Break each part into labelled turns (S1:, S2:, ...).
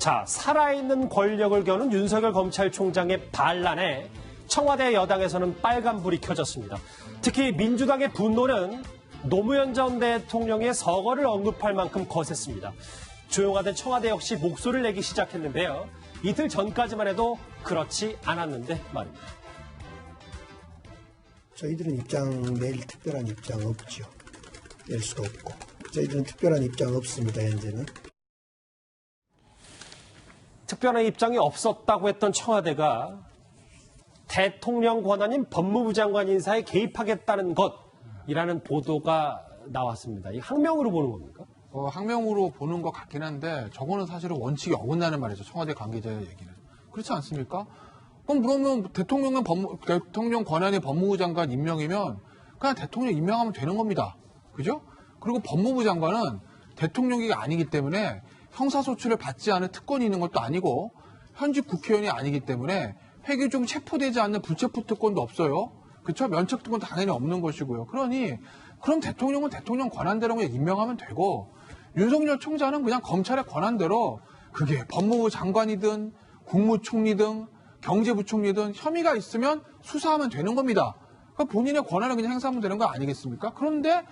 S1: 자, 살아있는 권력을 겨눈 윤석열 검찰총장의 반란에 청와대 여당에서는 빨간불이 켜졌습니다. 특히 민주당의 분노는 노무현 전 대통령의 서거를 언급할 만큼 거셌습니다. 조용하던 청와대 역시 목소리를 내기 시작했는데요. 이틀 전까지만 해도 그렇지 않았는데 말입니다.
S2: 저희들은 내일 특별한 입장 없죠. 낼 수도 없고. 저희들은 특별한 입장 없습니다, 현재는.
S1: 특별한 입장이 없었다고 했던 청와대가 대통령 권한인 법무부 장관 인사에 개입하겠다는 것이라는 보도가 나왔습니다. 이 항명으로 보는 겁니까?
S3: 항명으로 보는 것 같긴 한데 저거는 사실은 원칙이 어긋나는 말이죠. 청와대 관계자의 얘기는. 그렇지 않습니까? 그러면 대통령 권한의 법무부 장관 임명이면 그냥 대통령 임명하면 되는 겁니다. 그죠? 그리고 법무부 장관은 대통령이 아니기 때문에 형사소추를 받지 않은 특권이 있는 것도 아니고 현직 국회의원이 아니기 때문에 회계 중 체포되지 않는 불체포 특권도 없어요. 그렇죠? 면책 특권도 당연히 없는 것이고요. 그럼 대통령은 대통령 권한대로 그냥 임명하면 되고 윤석열 총장은 그냥 검찰의 권한대로 그게 법무부 장관이든 국무총리든 경제부총리든 혐의가 있으면 수사하면 되는 겁니다. 그러니까 본인의 권한을 그냥 행사하면 되는 거 아니겠습니까? 그런데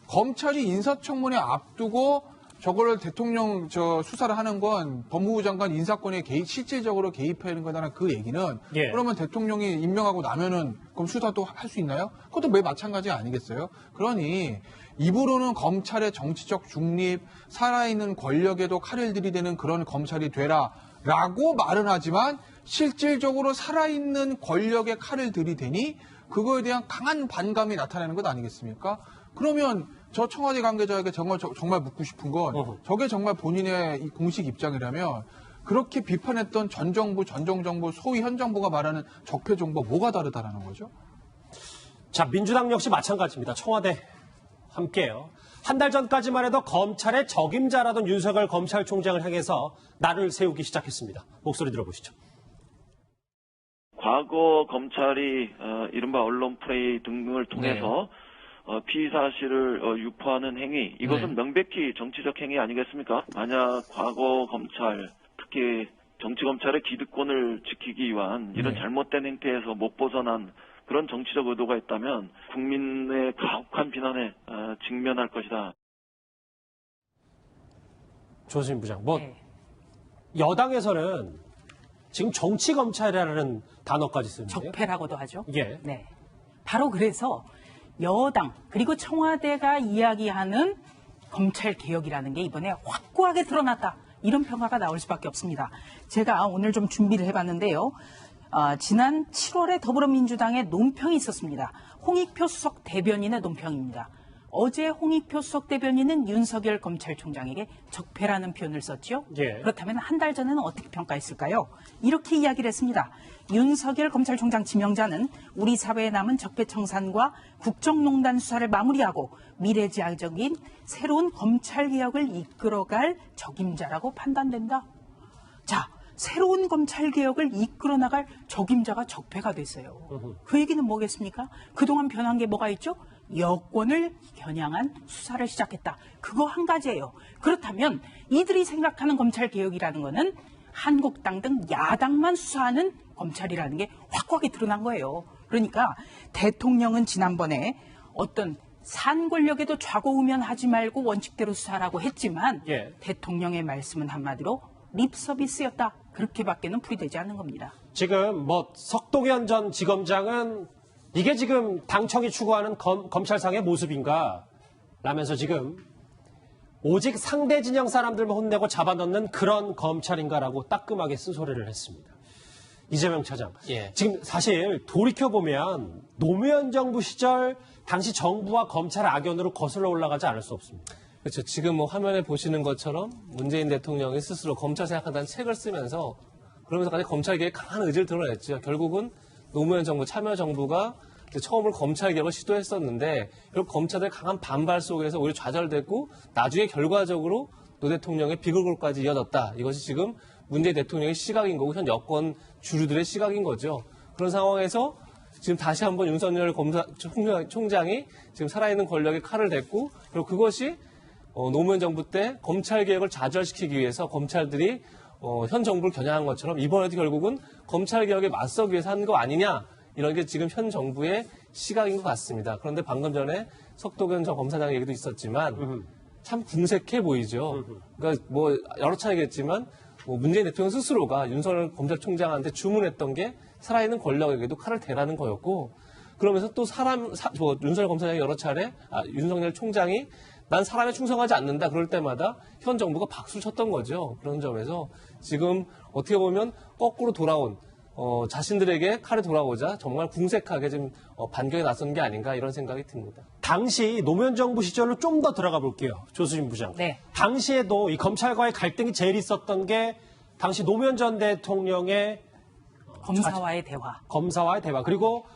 S3: 검찰이 인사청문회 앞두고 저거를 대통령 수사를 하는 건 법무부 장관 인사권에 실질적으로 개입하는 거다라는 그 얘기는 그러면 대통령이 임명하고 나면은 그럼 수사도 할 수 있나요? 그것도 매 마찬가지 아니겠어요? 그러니 입으로는 검찰의 정치적 중립, 살아있는 권력에도 칼을 들이대는 그런 검찰이 되라라고 말은 하지만 실질적으로 살아있는 권력에 칼을 들이대니 그거에 대한 강한 반감이 나타나는 것 아니겠습니까? 그러면 저 청와대 관계자에게 정말 묻고 싶은 건 저게 정말 본인의 공식 입장이라면 그렇게 비판했던 전 정부, 소위 현 정부가 말하는 적폐 정부가 뭐가 다르다라는 거죠?
S1: 자, 민주당 역시 마찬가지입니다. 청와대 함께요. 한 달 전까지만 해도 검찰의 적임자라던 윤석열 검찰총장을 향해서 날을 세우기 시작했습니다. 목소리 들어보시죠.
S4: 과거 검찰이 이른바 언론 프레이 등을 통해서 피의 사실을 유포하는 행위, 이것은 명백히 정치적 행위 아니겠습니까? 만약 과거 검찰, 특히 정치검찰의 기득권을 지키기 위한 이런 잘못된 행태에서 못 벗어난 그런 정치적 의도가 있다면 국민의 가혹한 비난에 직면할 것이다.
S1: 조수진 부장, 여당에서는 지금 정치검찰이라는 단어까지 쓰는데요.
S5: 적폐라고도 하죠.
S1: 예.
S5: 네. 바로 그래서 여당 그리고 청와대가 이야기하는 검찰개혁이라는 게 이번에 확고하게 드러났다. 이런 평가가 나올 수밖에 없습니다. 제가 오늘 좀 준비를 해봤는데요. 지난 7월에 더불어민주당의 논평이 있었습니다. 홍익표 수석 대변인의 논평입니다. 어제 홍익표 수석 대변인은 윤석열 검찰총장에게 적폐라는 표현을 썼죠.
S1: 예.
S5: 그렇다면 한 달 전에는 어떻게 평가했을까요? 이렇게 이야기를 했습니다. 윤석열 검찰총장 지명자는 우리 사회에 남은 적폐청산과 국정농단 수사를 마무리하고 미래지향적인 새로운 검찰개혁을 이끌어갈 적임자라고 판단된다. 자, 새로운 검찰개혁을 이끌어 나갈 적임자가 적폐가 됐어요. 그 얘기는 뭐겠습니까? 그동안 변한 게 뭐가 있죠? 여권을 겨냥한 수사를 시작했다. 그거 한 가지예요. 그렇다면 이들이 생각하는 검찰개혁이라는 거는 한국당 등 야당만 수사하는 검찰이라는 게 확고하게 드러난 거예요. 그러니까 대통령은 지난번에 어떤 산 권력에도 좌고우면하지 말고 원칙대로 수사라고 했지만 대통령의 말씀은 한마디로 립 서비스였다. 그렇게밖에는 풀이되지 않는 겁니다.
S1: 지금 석동현 전 지검장은 이게 지금 당청이 추구하는 검찰상의 모습인가? 라면서 지금 오직 상대 진영 사람들만 혼내고 잡아넣는 그런 검찰인가라고 따끔하게 쓴소리를 했습니다. 이재명 차장. 지금 사실 돌이켜보면 노무현 정부 시절 당시 정부와 검찰 악연으로 거슬러 올라가지 않을 수 없습니다.
S6: 그렇죠. 지금 화면에 보시는 것처럼 문재인 대통령이 스스로 검찰 생각한다는 책을 쓰면서 그러면서까지 검찰개혁에 강한 의지를 드러냈죠. 결국은 노무현 정부, 참여정부가 처음으로 검찰개혁을 시도했었는데 결국 검찰의 강한 반발 속에서 오히려 좌절됐고 나중에 결과적으로 노 대통령의 비극으로까지 이어졌다. 이것이 지금 문재인 대통령의 시각인 거고 현 여권 주류들의 시각인 거죠. 그런 상황에서 지금 다시 한번 윤석열 총장이 지금 살아있는 권력에 칼을 댔고 그리고 그것이 노무현 정부 때 검찰개혁을 좌절시키기 위해서 검찰들이 현 정부를 겨냥한 것처럼 이번에도 결국은 검찰개혁에 맞서기 위해서 한 거 아니냐 이런 게 지금 현 정부의 시각인 것 같습니다. 그런데 방금 전에 석도경 전 검사장 얘기도 있었지만 참 궁색해 보이죠. 그러니까 뭐 여러 차례 얘기했지만 문재인 대통령 스스로가 윤석열 검찰총장한테 주문했던 게 살아있는 권력에게도 칼을 대라는 거였고 그러면서 또 윤석열 검사장이 여러 차례 윤석열 총장이 난 사람에 충성하지 않는다 그럴 때마다 현 정부가 박수를 쳤던 거죠. 그런 점에서 지금 어떻게 보면 거꾸로 돌아온 자신들에게 칼이 돌아오자 정말 궁색하게 지금 반격에 나선 게 아닌가 이런 생각이 듭니다.
S1: 당시 노무현 정부 시절로 좀 더 들어가 볼게요. 조수진 부장.
S5: 네.
S1: 당시에도 이 검찰과의 갈등이 제일 있었던 게 당시 노무현 전 대통령의
S5: 검사와의 대화.
S1: 검사와의 대화 그리고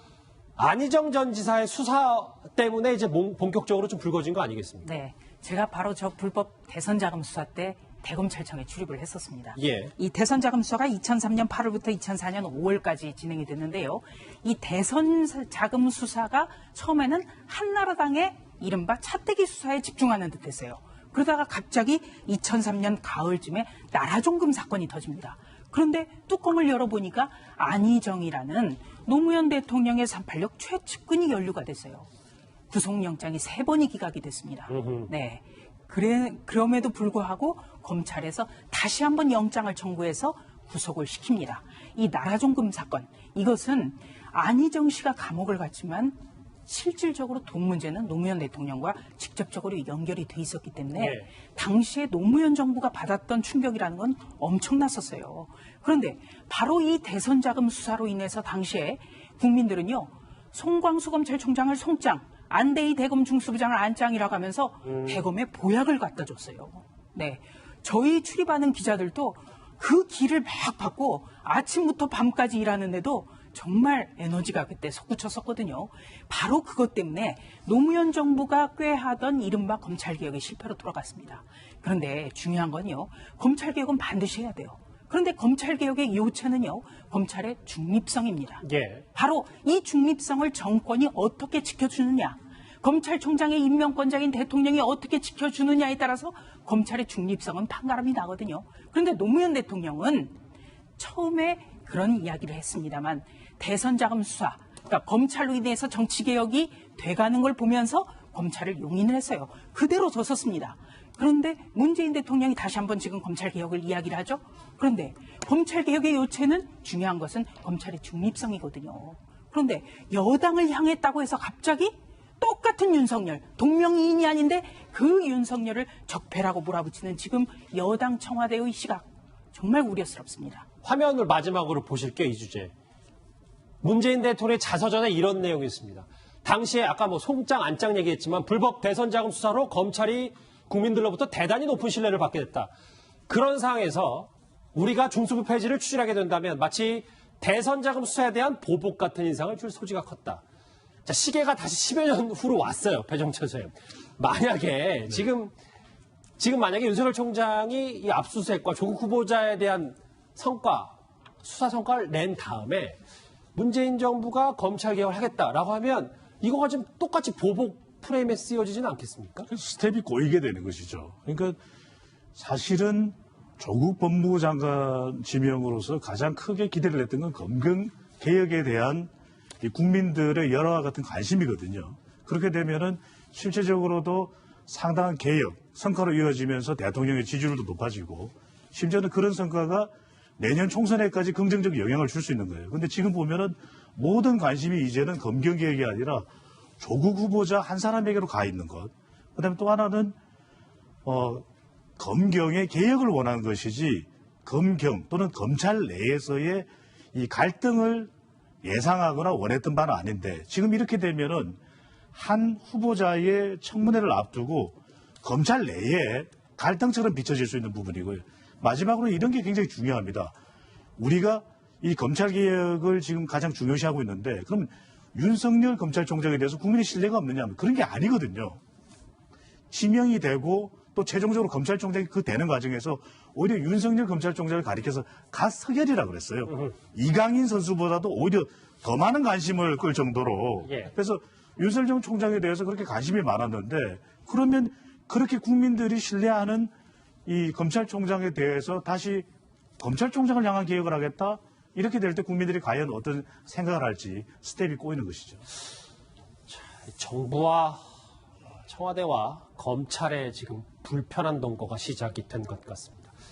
S1: 안희정 전 지사의 수사 때문에 이제 본격적으로 좀 불거진 거 아니겠습니까?
S5: 네. 제가 바로 저 불법 대선 자금 수사 때 대검찰청에 출입을 했었습니다.
S1: 예.
S5: 이 대선 자금 수사가 2003년 8월부터 2004년 5월까지 진행이 됐는데요. 이 대선 자금 수사가 처음에는 한나라당의 이른바 차떼기 수사에 집중하는 듯했어요. 그러다가 갑자기 2003년 가을쯤에 나라종금 사건이 터집니다. 그런데 뚜껑을 열어보니까 안희정이라는 노무현 대통령의 386 최측근이 연루가 됐어요. 구속영장이 3번이 기각이 됐습니다. 네. 그럼에도 불구하고 검찰에서 다시 한번 영장을 청구해서 구속을 시킵니다. 이 나라종금 사건, 이것은 안희정 씨가 감옥을 갔지만 실질적으로 돈 문제는 노무현 대통령과 직접적으로 연결이 돼 있었기 때문에
S1: 네.
S5: 당시에 노무현 정부가 받았던 충격이라는 건 엄청났었어요. 그런데 바로 이 대선 자금 수사로 인해서 당시에 국민들은요, 송광수 검찰총장을 송장, 안대희 대검 중수부장을 안짱이라고 하면서 대검에 보약을 갖다 줬어요. 네. 저희 출입하는 기자들도 그 길을 막 받고 아침부터 밤까지 일하는데도 정말 에너지가 그때 솟구쳤었거든요. 바로 그것 때문에 노무현 정부가 꾀하던 이른바 검찰개혁의 실패로 돌아갔습니다. 그런데 중요한 건요, 검찰개혁은 반드시 해야 돼요. 그런데 검찰개혁의 요체는요, 검찰의 중립성입니다.
S1: 예.
S5: 바로 이 중립성을 정권이 어떻게 지켜주느냐, 검찰총장의 임명권자인 대통령이 어떻게 지켜주느냐에 따라서 검찰의 중립성은 판가름이 나거든요. 그런데 노무현 대통령은 처음에 그런 이야기를 했습니다만 대선 자금 수사, 그러니까 검찰로 인해서 정치개혁이 돼가는 걸 보면서 검찰을 용인을 했어요. 그대로 뒀었습니다. 그런데 문재인 대통령이 다시 한번 지금 검찰개혁을 이야기를 하죠. 그런데 검찰개혁의 요체는 중요한 것은 검찰의 중립성이거든요. 그런데 여당을 향했다고 해서 갑자기 똑같은 윤석열, 동명이인이 아닌데 그 윤석열을 적폐라고 몰아붙이는 지금 여당 청와대의 시각, 정말 우려스럽습니다.
S1: 화면을 마지막으로 보실게요, 이 주제. 문재인 대통령의 자서전에 이런 내용이 있습니다. 당시에 아까 뭐 송장, 안짱 얘기했지만 불법 대선 자금 수사로 검찰이 국민들로부터 대단히 높은 신뢰를 받게 됐다. 그런 상황에서 우리가 중수부 폐지를 추진하게 된다면 마치 대선 자금 수사에 대한 보복 같은 인상을 줄 소지가 컸다. 자, 시계가 다시 10여 년 후로 왔어요, 배정철 선생님. 만약에 지금 만약에 윤석열 총장이 이 압수수색과 조국 후보자에 대한 성과, 수사 성과를 낸 다음에 문재인 정부가 검찰 개혁을 하겠다라고 하면 이거가 좀 똑같이 보복 프레임에 쓰여지지는 않겠습니까?
S7: 스텝이 꼬이게 되는 것이죠. 그러니까 사실은 조국 법무부 장관 지명으로서 가장 크게 기대를 했던 건 검경 개혁에 대한 이 국민들의 열화와 같은 관심이거든요. 그렇게 되면은 실제적으로도 상당한 개혁, 성과로 이어지면서 대통령의 지지율도 높아지고 심지어는 그런 성과가 내년 총선에까지 긍정적 영향을 줄 수 있는 거예요. 근데 지금 보면은 모든 관심이 이제는 검경 개혁이 아니라 조국 후보자 한 사람에게로 가 있는 것. 그다음에 또 하나는 검경의 개혁을 원하는 것이지 검경 또는 검찰 내에서의 이 갈등을 예상하거나 원했던 바는 아닌데 지금 이렇게 되면은 한 후보자의 청문회를 앞두고 검찰 내에 갈등처럼 비춰질 수 있는 부분이고요. 마지막으로 이런 게 굉장히 중요합니다. 우리가 이 검찰개혁을 지금 가장 중요시하고 있는데 그럼 윤석열 검찰총장에 대해서 국민의 신뢰가 없느냐 하면 그런 게 아니거든요. 지명이 되고 또 최종적으로 검찰총장이 그 되는 과정에서 오히려 윤석열 검찰총장을 가리켜서 갓석열이라고 그랬어요. 이강인 선수보다도 오히려 더 많은 관심을 끌 정도로.
S1: 예.
S7: 그래서 윤석열 총장에 대해서 그렇게 관심이 많았는데 그러면 그렇게 국민들이 신뢰하는 이 검찰총장에 대해서 다시 검찰총장을 향한 개혁을 하겠다? 이렇게 될 때 국민들이 과연 어떤 생각을 할지 스텝이 꼬이는 것이죠.
S1: 정부와 청와대와 검찰의 지금 불편한 동거가 시작이 된 것 같습니다.